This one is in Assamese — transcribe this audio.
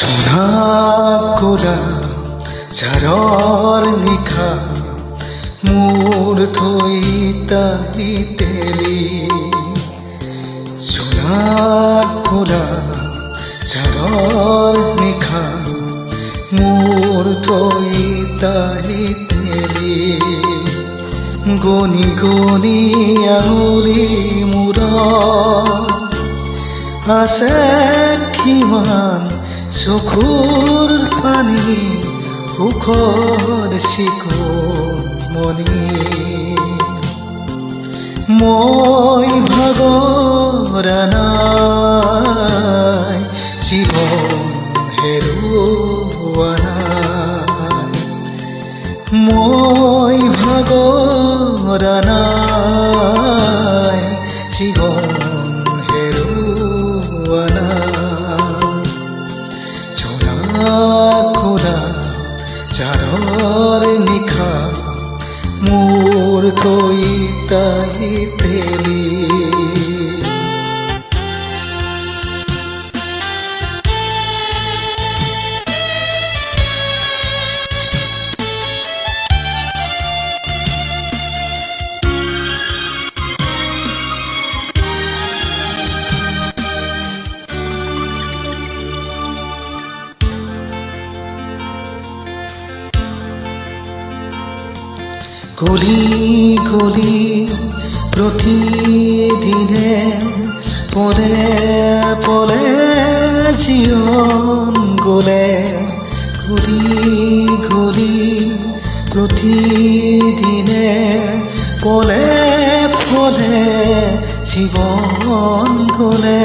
সোণা কোলা ঝাৰৰ নিশা মোৰ থৈ তাহি তেলি সোণা কোলা ঝাৰৰ নিশা মোৰ থৈ তাহি তেলি গণি গণি আঙুলি মূৰত আছে কিমান চকুৰ পানী সুখৰ চিকমনি মই ভাগৰা নাই জীৱন হেৰুৱা নাই মই ভাগৰা নাই জীৱন হেৰুৱা নাই সোণা কোলা ঝাৰৰ নিশা মোৰ থৈ তাহি তেলি গলি গলি প্ৰতিদিনে পলে পলে জীৱন গলে গলি গলি প্ৰতিদিনে পলে পলে জীৱন গলে